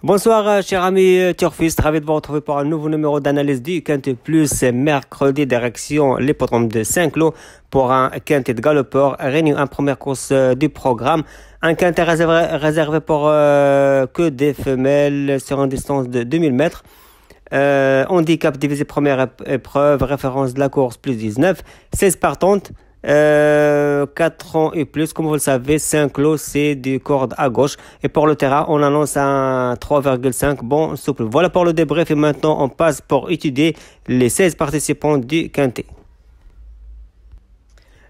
Bonsoir, cher ami Turfiste, ravi de vous retrouver pour un nouveau numéro d'analyse du Quintet Plus, mercredi, direction l'hippodrome de Saint-Cloud pour un Quintet de galopeur, réuni en première course du programme. Un Quintet réservé pour que des femelles sur une distance de 2000 mètres. Handicap divisé première épreuve, référence de la course plus 19, 16 partantes. 4 ans et plus, comme vous le savez, Saint-Cloud c'est du corde à gauche, et pour le terrain on annonce un 3,5 bon souple. Voilà pour le débrief, et maintenant on passe pour étudier les 16 participants du Quintet.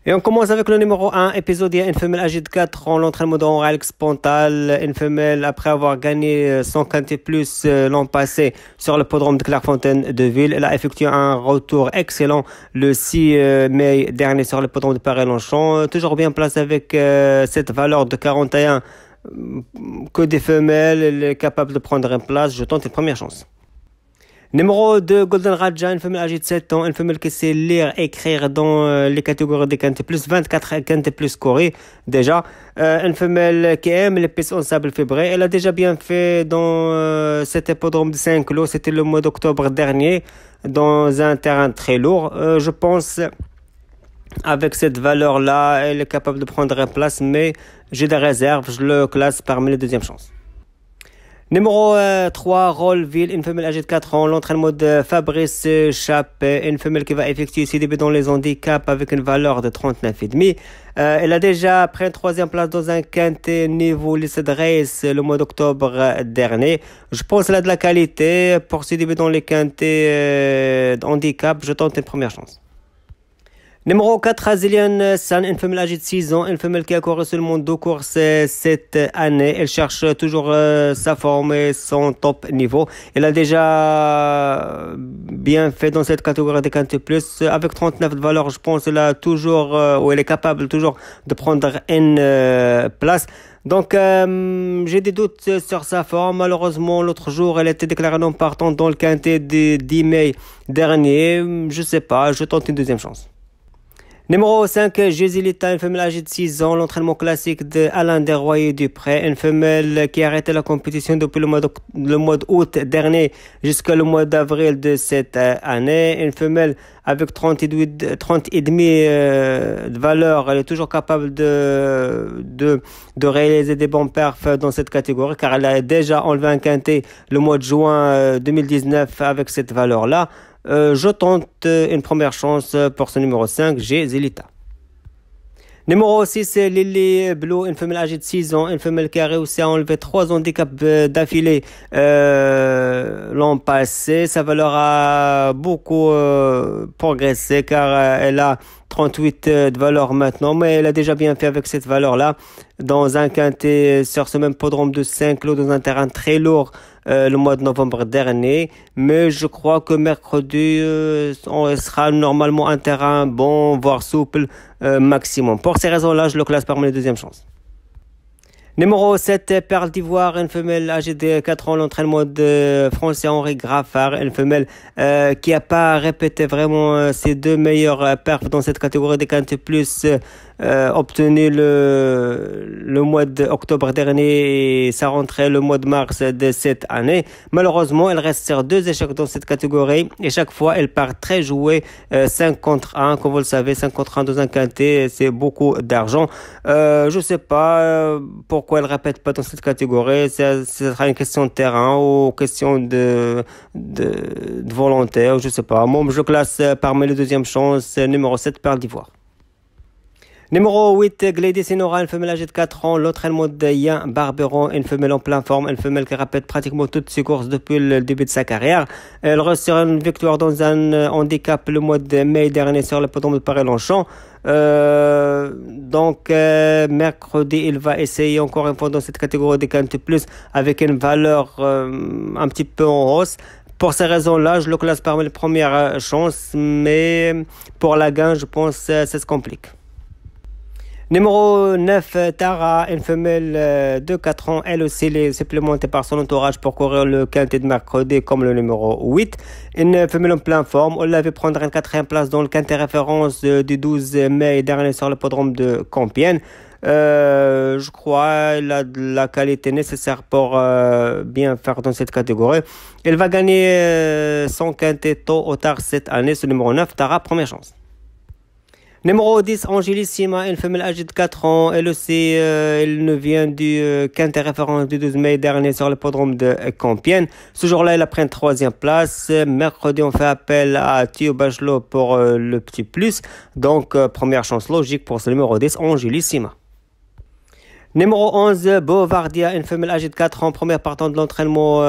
Et on commence avec le numéro 1, Épisodier, une femelle âgée de 4 ans, l'entraînement de Alex Pontal, une femelle après avoir gagné son Quintet Plus l'an passé sur le podrome de Clairefontaine de Ville. Elle a effectué un retour excellent le 6 mai dernier sur le podrome de Paris-Longchamp, toujours bien placée avec cette valeur de 41, que des femelles, elle est capable de prendre une place. Je tente une première chance. Numéro 2, Golden Raja, une femelle âgée de 7 ans, une femelle qui sait lire, écrire dans les catégories des Quintet Plus, 24 Quintet Plus scorés déjà. Une femelle qui aime les pistes en sable fibré. Elle a déjà bien fait dans cet hippodrome de Saint-Cloud, c'était le mois d'octobre dernier, dans un terrain très lourd. Je pense, avec cette valeur-là, elle est capable de prendre une place, mais j'ai des réserves, je le classe parmi les deuxièmes chances. Numéro 3, Rollville, une femelle âgée de 4 ans, l'entraînement de Fabrice Chappé, une femelle qui va effectuer ses débuts dans les handicaps avec une valeur de 39,5. Elle a déjà pris une troisième place dans un Quintet niveau lycée de race le mois d'octobre dernier. Je pense qu'elle a de la qualité pour ses débuts dans les Quintets handicap. Je tente une première chance. Numéro 4, Azilian San, une femelle âgée de 6 ans, une femelle qui a couru seulement 2 courses cette année. Elle cherche toujours sa forme et son top niveau. Elle a déjà bien fait dans cette catégorie des Quintet Plus. Avec 39 de valeur, je pense qu'elle a toujours, ou elle est capable toujours de prendre une place. Donc, j'ai des doutes sur sa forme. Malheureusement, l'autre jour, elle était déclarée non partante dans le Quintet de 10 mai dernier. Je sais pas, je tente une deuxième chance. Numéro 5, Jésilita, une femelle âgée de 6 ans, l'entraînement classique de Alain Desroyers-Dupré, une femelle qui a arrêté la compétition depuis le mois d'août dernier jusqu'au mois d'avril de cette année. Une femelle avec 30 et demi de valeur, elle est toujours capable de réaliser des bons perfs dans cette catégorie, car elle a déjà enlevé un quintet le mois de juin 2019 avec cette valeur-là. Je tente une première chance pour ce numéro 5, j'ai Zelita. Numéro 6, Lily Blue, une femelle âgée de 6 ans, une femelle qui a réussi à enlever 3 handicaps d'affilée l'an passé. Sa valeur a beaucoup progressé, car elle a 38 de valeur maintenant, mais elle a déjà bien fait avec cette valeur-là dans un quintet sur ce même podrome de Saint-Cloud, dans un terrain très lourd le mois de novembre dernier. Mais je crois que mercredi on sera normalement un terrain bon, voire souple maximum. Pour ces raisons-là, je le classe parmi les deuxièmes chances. Numéro 7, Perle d'Ivoire, une femelle âgée de 4 ans, l'entraînement de Français Henri Graffard, une femelle qui n'a pas répété vraiment ses deux meilleurs perfs dans cette catégorie des Quintet Plus, obtenu le mois d'octobre dernier et sa rentrée le mois de mars de cette année. Malheureusement, elle reste sur 2 échecs dans cette catégorie et chaque fois elle part très jouée 5 contre 1. Comme vous le savez, 5 contre 1 dans un quintet, c'est beaucoup d'argent. Je sais pas pourquoi elle répète pas dans cette catégorie. Ce sera une question de terrain ou question de volontaire, je sais pas. Moi, je classe parmi les deuxièmes chances numéro 7, Perle d'Ivoire. Numéro 8, Gladys Sinora, une femelle âgée de 4 ans, l'entraînement de Yann Barberon, une femelle en pleine forme, une femelle qui répète pratiquement toutes ses courses depuis le début de sa carrière. Elle reste sur une victoire dans un handicap le mois de mai dernier sur le podrome de Paris-Longchamp. Mercredi, il va essayer encore une fois dans cette catégorie des Quintet Plus avec une valeur un petit peu en hausse. Pour ces raisons-là, je le classe parmi les premières chances, mais pour la gain, je pense que ça se complique. Numéro 9, Tara, une femelle de 4 ans, elle aussi est supplémentée par son entourage pour courir le quintet de mercredi comme le numéro 8. Une femelle en pleine forme, on l'avait prendre une 4e place dans le quintet référence du 12 mai dernier sur le podrome de Compiègne. Je crois qu'il a de la qualité nécessaire pour bien faire dans cette catégorie. Il va gagner son quintet tôt ou tard cette année. C'est le numéro 9, Tara, première chance. Numéro 10, Angelissima, une femelle âgée de 4 ans. Elle aussi, elle nous vient du quintet référence du 12 mai dernier sur le podrome de Compiègne. Ce jour-là, elle a pris une troisième place. Mercredi, on fait appel à Thio Bachelot pour le petit plus. Donc, première chance logique pour ce numéro 10, Angelissima. Numéro 11, Bovardia, une femelle âgée de 4 ans, première partante de l'entraînement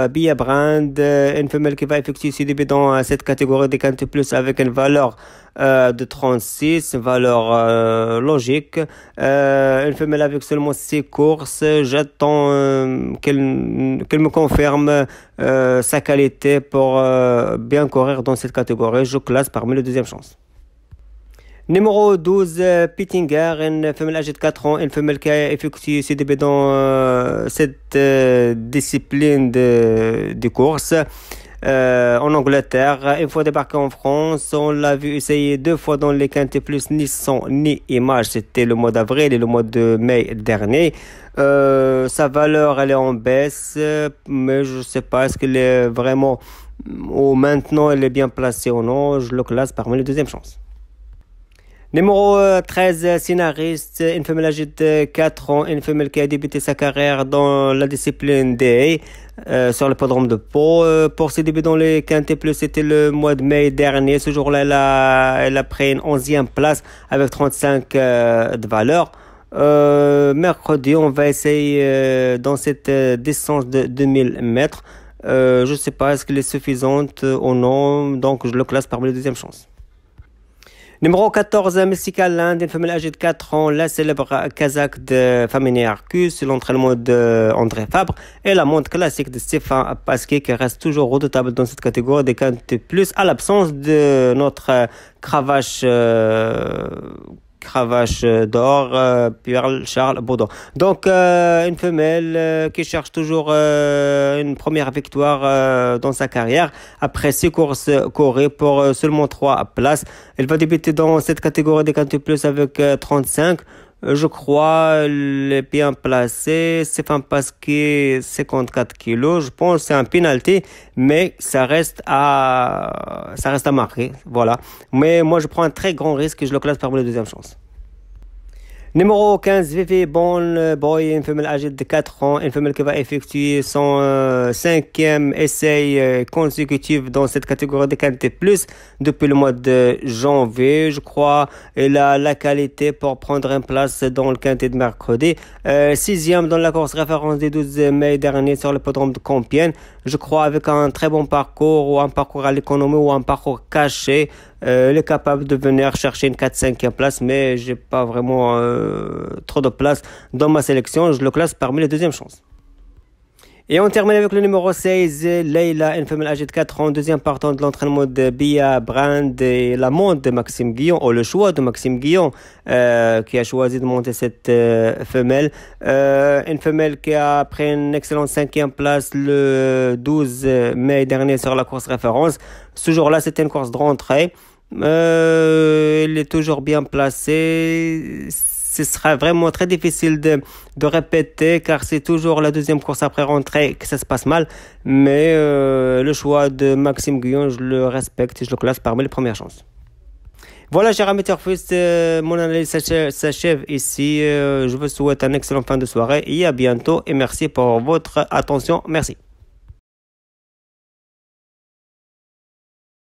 Bia Brand, une femelle qui va effectuer ses débuts dans cette catégorie des quintés plus avec une valeur de 36, une valeur logique. Une femelle avec seulement 6 courses. J'attends qu'elle me confirme sa qualité pour bien courir dans cette catégorie. Je classe parmi les deuxièmes chances. Numéro 12, Pittinger, une femelle âgée de 4 ans, une femelle qui a effectué ses débuts dans cette discipline de course en Angleterre. Une fois débarqué en France, on l'a vu essayer 2 fois dans les quintés plus ni son ni image. C'était le mois d'avril et le mois de mai dernier. Sa valeur, elle est en baisse, mais je ne sais pas est-ce qu'elle est vraiment, ou maintenant elle est bien placée ou non. Je le classe parmi les deuxièmes chances. Numéro 13, scénariste, une femelle âgée de 4 ans, une femelle qui a débuté sa carrière dans la discipline des sur le podrome de Pau. Pour ses débuts dans les quintés plus, c'était le mois de mai dernier. Ce jour-là, elle a pris une 11e place avec 35 de valeur. Mercredi, on va essayer dans cette distance de 2000 mètres. Je ne sais pas est-ce qu'elle est suffisante ou non, donc je le classe parmi les deuxièmes chances. Numéro 14, Mystical Land, une femelle âgée de 4 ans, la célèbre Kazakh de Famine Arcus, l'entraînement d'André Fabre et la montre classique de Stéphane Pasquier qui reste toujours redoutable dans cette catégorie des quintés plus à l'absence de notre cravache d'or, Pierre Charles Baudon. Donc une femelle qui cherche toujours une première victoire dans sa carrière après 6 courses courées pour seulement 3 places. Elle va débuter dans cette catégorie des quintés plus avec 35. Je crois elle est bien placée. Stéphane Pasquier 54 kilos. Je pense que c'est un penalty, mais ça reste à marquer. Voilà. Mais moi je prends un très grand risque et je le classe parmi les deuxièmes chances. Numéro 15, VV Bon Boy, une femelle âgée de 4 ans, une femelle qui va effectuer son 5e essai consécutif dans cette catégorie de quintés plus depuis le mois de janvier. Je crois elle a la qualité pour prendre une place dans le quintet de mercredi. 6e dans la course référence du 12 mai dernier sur le podrome de Compiègne. Je crois avec un très bon parcours ou un parcours à l'économie ou un parcours caché. Elle est capable de venir chercher une 4-5e place, mais j'ai pas vraiment trop de place dans ma sélection. Je le classe parmi les deuxièmes chances. Et on termine avec le numéro 16, Leila, une femelle âgée de 4 ans, deuxième partante de l'entraînement de Bia Brand et la monte de Maxime Guillon, ou le choix de Maxime Guillon, qui a choisi de monter cette femelle. Une femelle qui a pris une excellente 5e place le 12 mai dernier sur la course référence. Ce jour-là, c'était une course de rentrée. Elle est toujours bien placée. Ce sera vraiment très difficile de répéter car c'est toujours la deuxième course après rentrée que ça se passe mal. Mais le choix de Maxime Guillon, je le respecte et je le classe parmi les premières chances. Voilà, chers amis turfistes, mon analyse s'achève ici. Je vous souhaite une excellente fin de soirée et à bientôt. Et merci pour votre attention. Merci.